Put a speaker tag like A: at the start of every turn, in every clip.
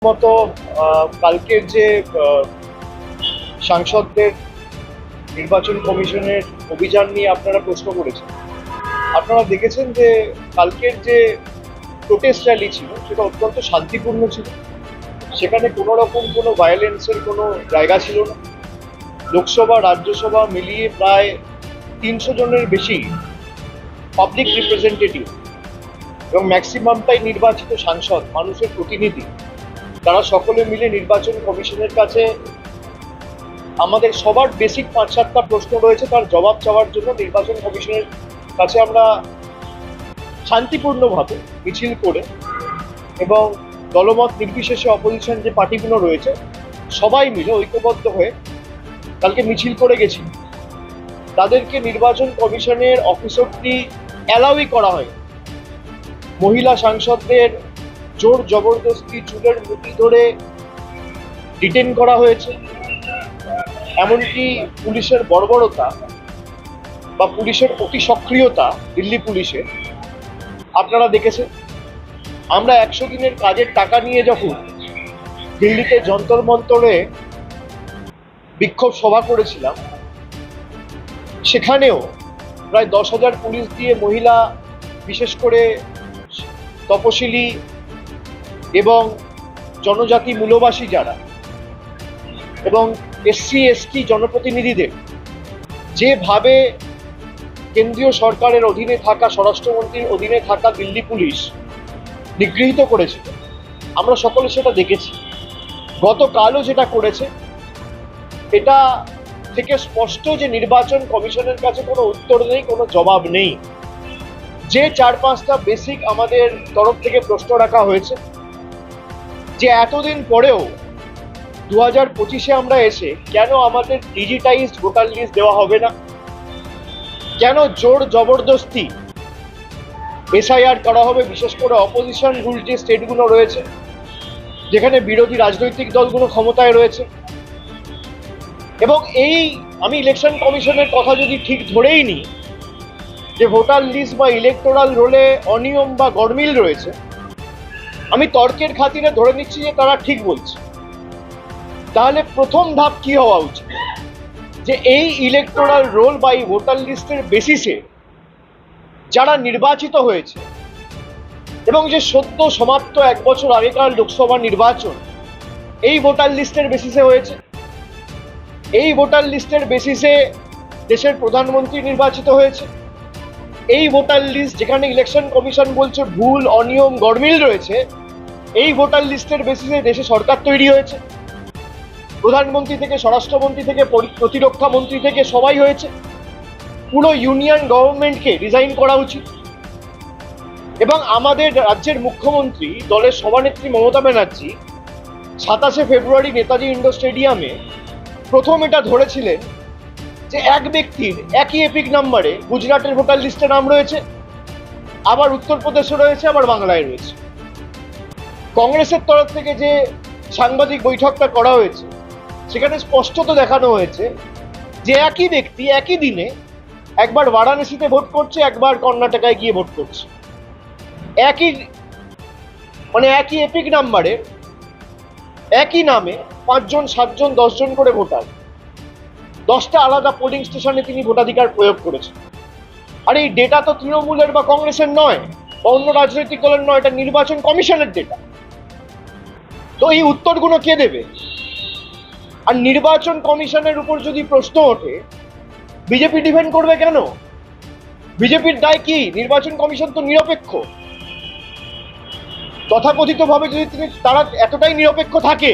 A: মতো কালকের যে সাংসদদের নির্বাচন কমিশনের অভিযান নিয়ে আপনারা প্রশ্ন করেছেন, আপনারা দেখেছেন যে কালকের যে প্রোটেস্ট র্যালি ছিল সেটা অত্যন্ত শান্তিপূর্ণ ছিল। সেখানে কোনো রকম কোনো ভায়োলেন্সের কোনো জায়গা ছিল না। লোকসভা রাজ্যসভা মিলিয়ে প্রায় 300 জনের বেশি পাবলিক রিপ্রেজেন্টেটিভ এবং ম্যাক্সিমামটাই নির্বাচিত সাংসদ, মানুষের প্রতিনিধি, তারা সকলে মিলে নির্বাচন কমিশনের কাছে আমাদের সবার বেসিক 5-7টা প্রশ্ন রয়েছে, তার জবাব চাওয়ার জন্য নির্বাচন কমিশনের কাছে আমরা শান্তিপূর্ণভাবে মিছিল করে এবং দলমত নির্বিশেষে অপোজিশন যে পার্টিগুলো রয়েছে সবাই মিলে ঐক্যবদ্ধ হয়ে কালকে মিছিল করে গেছি। তাদেরকে নির্বাচন কমিশনের অফিস অব্দি অ্যালাউই করা হয়। মহিলা সাংসদদের জোর জবরদস্তি চুলের মুঠি ধরে ডিটেন করা হয়েছে। এমনকি পুলিশের বর্বরতা বা পুলিশের অতি সক্রিয়তা দিল্লি পুলিশের আপনারা দেখেছেন। আমরা 100 দিনের কাজের টাকা নিয়ে যখন দিল্লিতে যন্তর মন্তরে বিক্ষোভ সভা করেছিলাম, সেখানেও প্রায় 10,000 পুলিশ দিয়ে মহিলা, বিশেষ করে তপশিলি এবং জনজাতি মূলবাসী যারা এবং SC/ST জনপ্রতিনিধিদের যেভাবে কেন্দ্রীয় সরকারের অধীনে থাকা, স্বরাষ্ট্রমন্ত্রীর অধীনে থাকা দিল্লি পুলিশ নিগৃহীত করেছিল, আমরা সকলে সেটা দেখেছি। গতকালও যেটা করেছে, এটা থেকে স্পষ্ট যে নির্বাচন কমিশনের কাছে কোনো উত্তর নেই, কোনো জবাব নেই। যে 4-5টা বেসিক আমাদের তরফ থেকে প্রশ্ন রাখা হয়েছে, যে এতদিন পরেও 2025-এ আমরা এসে কেন আমাদের ডিজিটাইজড ভোটার লিস্ট দেওয়া হবে না, কেন জোর জবরদস্তি SIR করা হবে, বিশেষ করে অপোজিশন রুল যে স্টেটগুলো রয়েছে যেখানে বিরোধী রাজনৈতিক দলগুলো ক্ষমতায় রয়েছে। এবং আমি ইলেকশন কমিশনের কথা যদি ঠিক ধরেই নিই যে ভোটার লিস্ট বা ইলেকটোরাল রোলে অনিয়ম বা গরমিল রয়েছে, আমি তর্কের খাতিরে ধরে নিচ্ছি যে তারা ঠিক বলছে, তাহলে প্রথম ধাপ কি হওয়া উচিত? যে এই ইলেকটোরাল রোল বা এই ভোটার লিস্টের বেসিসে যারা নির্বাচিত হয়েছে এবং যে সদ্য সমাপ্ত 1 বছর আগেকার লোকসভা নির্বাচন এই ভোটার লিস্টের বেসিসে হয়েছে, এই ভোটার লিস্টের বেসিসে দেশের প্রধানমন্ত্রী নির্বাচিত হয়েছে, এই ভোটার লিস্ট যেখানে ইলেকশন কমিশন বলছে ভুল, অনিয়ম, গরমিল রয়েছে, এই ভোটার লিস্টের বেসিসে দেশে সরকার তৈরি হয়েছে, প্রধানমন্ত্রী থেকে স্বরাষ্ট্রমন্ত্রী থেকে প্রতিরক্ষা মন্ত্রী থেকে সবাই হয়েছে। পুরো ইউনিয়ন গভর্নমেন্টকে রিজাইন করা উচিত। এবং আমাদের রাজ্যের মুখ্যমন্ত্রী, দলের সভানেত্রী মমতা ব্যানার্জি 27শে ফেব্রুয়ারি নেতাজি ইন্ডোর স্টেডিয়ামে প্রথম এটা ধরেছিলেন যে এক ব্যক্তির একই এপিক নাম্বারে গুজরাটের ভোটার লিস্টে নাম রয়েছে, আবার উত্তরপ্রদেশে রয়েছে, আবার বাংলায় রয়েছে। কংগ্রেসের তরফ থেকে যে সাংবাদিক বৈঠকটা করা হয়েছে সেখানে স্পষ্টত দেখানো হয়েছে যে একই ব্যক্তি একই দিনে একবার বারাণসীতে ভোট করছে, একবার কর্ণাটকায় গিয়ে ভোট করছে। একই এপিক নাম্বারে একই নামে 5 জন, 7 জন, 10 জন করে ভোটার 10টা আলাদা পোলিং স্টেশনে তিনি ভোটাধিকার প্রয়োগ করেছেন। আর এই ডেটা তো তৃণমূলের বা কংগ্রেসের নয় বা অন্য রাজনৈতিক দলের নয়, এটা নির্বাচন কমিশনের ডেটা। তো এই উত্তরগুলো কে দেবে? আর নির্বাচন কমিশনের উপর যদি প্রশ্ন ওঠে, বিজেপি ডিফেন্ড করবে কেন? বিজেপির দায় কি? নির্বাচন কমিশন তো নিরপেক্ষ। তথাকথিতভাবে যদি তারা এতটাই নিরপেক্ষ থাকে,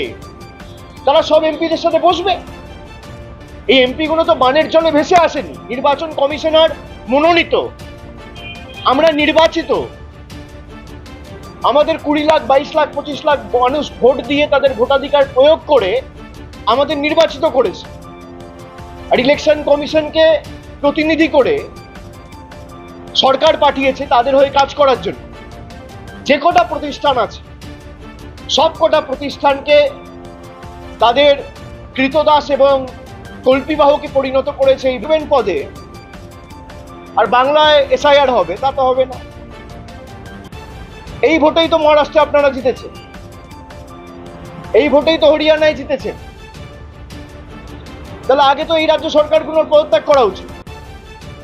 A: তারা সব এমপিদের সাথে বসবে। এই এমপিগুলো তো বানের জলে ভেসে আসেনি, নির্বাচন কমিশনার মনোনীত, আমরা নির্বাচিত। আমাদের 20 লাখ, 22 লাখ, 25 লাখ মানুষ ভোট দিয়ে তাদের ভোটাধিকার প্রয়োগ করে আমাদের নির্বাচিত করেছে। আর ইলেকশন কমিশনকে প্রতিনিধি করে সরকার পাঠিয়েছে তাদের হয়ে কাজ করার জন্য। যে কটা প্রতিষ্ঠান আছে সব কটা প্রতিষ্ঠানকে তাদের কৃতদাস এবং কল্পিবাহকে পরিণত করেছে এই পদে। আর বাংলায় SIR হবে, তা তো হবে না। এই ভোটেই তো মহারাষ্ট্রে আপনারা জিতেছে। এই ভোটেই তো হরিয়ানায় জিতেছেন। তাহলে আগে তো এই রাজ্য সরকারগুলোর পদত্যাগ করা উচিত।